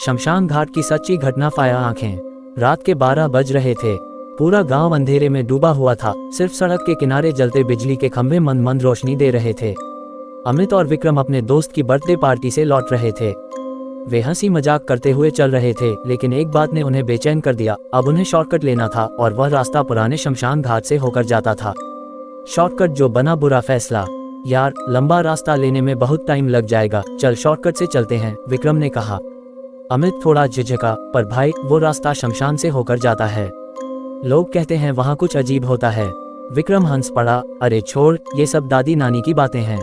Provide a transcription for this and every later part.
शमशान घाट की सच्ची घटना फाया आंखें। रात के 12 बज रहे थे। पूरा गांव अंधेरे में डूबा हुआ था। सिर्फ सड़क के किनारे जलते बिजली के खंभे मंद मंद रोशनी दे रहे थे। अमित और विक्रम अपने दोस्त की बर्थडे पार्टी से लौट रहे थे। वे हंसी मजाक करते हुए चल रहे थे, लेकिन एक बात ने उन्हें बेचैन कर दिया। अब उन्हें शॉर्टकट लेना था और वह रास्ता पुराने शमशान घाट से होकर जाता था। शॉर्टकट जो बना बुरा फैसला। यार, लंबा रास्ता लेने में बहुत टाइम लग जाएगा, चल शॉर्टकट से चलते हैं, विक्रम ने कहा। अमित थोड़ा झिझका, पर भाई वो रास्ता शमशान से होकर जाता है। लोग कहते हैं वहाँ कुछ अजीब होता है। विक्रम हंस पड़ा। अरे छोड़, ये सब दादी नानी की बातें हैं।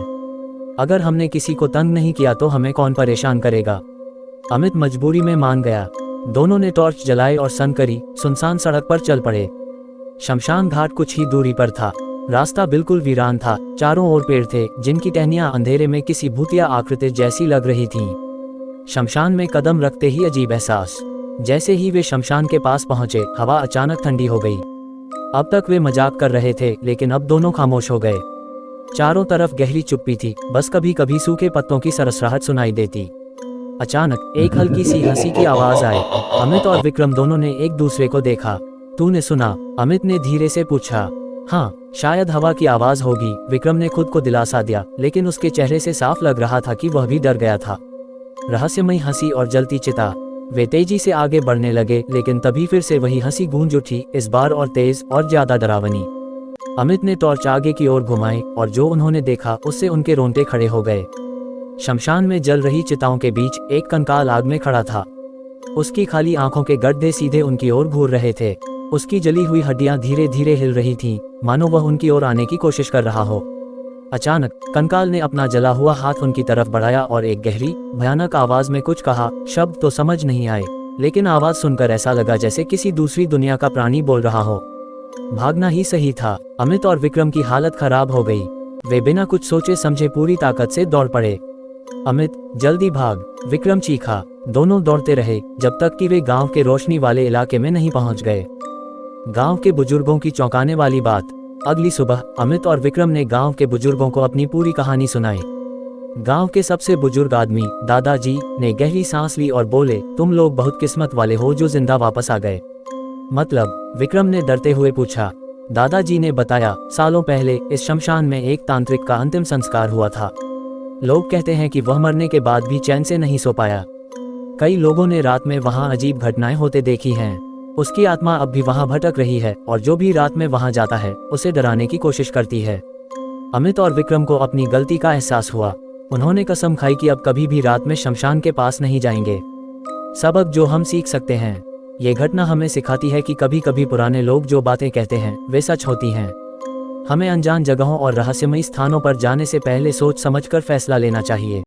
अगर हमने किसी को तंग नहीं किया तो हमें कौन परेशान करेगा। अमित मजबूरी में मान गया। दोनों ने टॉर्च जलाई और सनकरी सुनसान सड़क पर चल पड़े। शमशान घाट कुछ ही दूरी पर था। रास्ता बिल्कुल वीरान था। चारों ओर पेड़ थे, जिनकी टहनियां अंधेरे में किसी भूतिया आकृति जैसी लग रही थीं। शमशान में कदम रखते ही अजीब एहसास। जैसे ही वे शमशान के पास पहुंचे, हवा अचानक ठंडी हो गई। अब तक वे मजाक कर रहे थे, लेकिन अब दोनों खामोश हो गए। चारों तरफ गहरी चुप्पी थी, बस कभी कभी सूखे पत्तों की सरसराहट सुनाई देती। अचानक एक हल्की सी हंसी की आवाज आई। अमित और विक्रम दोनों ने एक दूसरे को देखा। तूने सुना? अमित ने धीरे से पूछा। हाँ, शायद हवा की आवाज होगी, विक्रम ने खुद को दिलासा दिया, लेकिन उसके चेहरे से साफ लग रहा था कि वह भी डर गया था। रहस्यमयी हंसी और जलती चिता। वे तेजी से आगे बढ़ने लगे, लेकिन तभी फिर से वही हंसी गूंज उठी, इस बार और तेज और ज्यादा डरावनी। अमित ने टॉर्च आगे की ओर घुमाई और जो उन्होंने देखा उससे उनके रोंगटे खड़े हो गए। शमशान में जल रही चिताओं के बीच एक कंकाल आग में खड़ा था। उसकी खाली आंखों के गड्ढे सीधे उनकी ओर घूर रहे थे। उसकी जली हुई हड्डियां धीरे धीरे हिल रही थीं, मानो वह उनकी ओर आने की कोशिश कर रहा हो। अचानक कंकाल ने अपना जला हुआ हाथ उनकी तरफ बढ़ाया और एक गहरी भयानक आवाज में कुछ कहा। शब्द तो समझ नहीं आए, लेकिन आवाज सुनकर ऐसा लगा जैसे किसी दूसरी दुनिया का प्राणी बोल रहा हो। भागना ही सही था। अमित और विक्रम की हालत खराब हो गई। वे बिना कुछ सोचे समझे पूरी ताकत से दौड़ पड़े। अमित, जल्दी भाग, विक्रम चीखा। दोनों दौड़ते रहे जब तक कि वे गांव के रोशनी वाले इलाके में नहीं पहुंच गए। गांव के बुजुर्गों की चौंकाने वाली बात। अगली सुबह अमित और विक्रम ने गांव के बुजुर्गों को अपनी पूरी कहानी सुनाई। गांव के सबसे बुजुर्ग आदमी दादाजी ने गहरी सांस ली और बोले, तुम लोग बहुत किस्मत वाले हो जो जिंदा वापस आ गए। मतलब? विक्रम ने डरते हुए पूछा। दादाजी ने बताया, सालों पहले इस शमशान में एक तांत्रिक का अंतिम संस्कार हुआ था। लोग कहते हैं कि वह मरने के बाद भी चैन से नहीं सो पाया। कई लोगों ने रात में वहां अजीब घटनाएं होते देखी हैं। उसकी आत्मा अब भी वहां भटक रही है और जो भी रात में वहां जाता है उसे डराने की कोशिश करती है। अमित और विक्रम को अपनी गलती का एहसास हुआ। उन्होंने कसम खाई कि अब कभी भी रात में शमशान के पास नहीं जाएंगे। सबक जो हम सीख सकते हैं, ये घटना हमें सिखाती है कि कभी कभी पुराने लोग जो बातें कहते हैं वे सच होती हैं। हमें अनजान जगहों और रहस्यमयी स्थानों पर जाने से पहले सोच समझकर फैसला लेना चाहिए।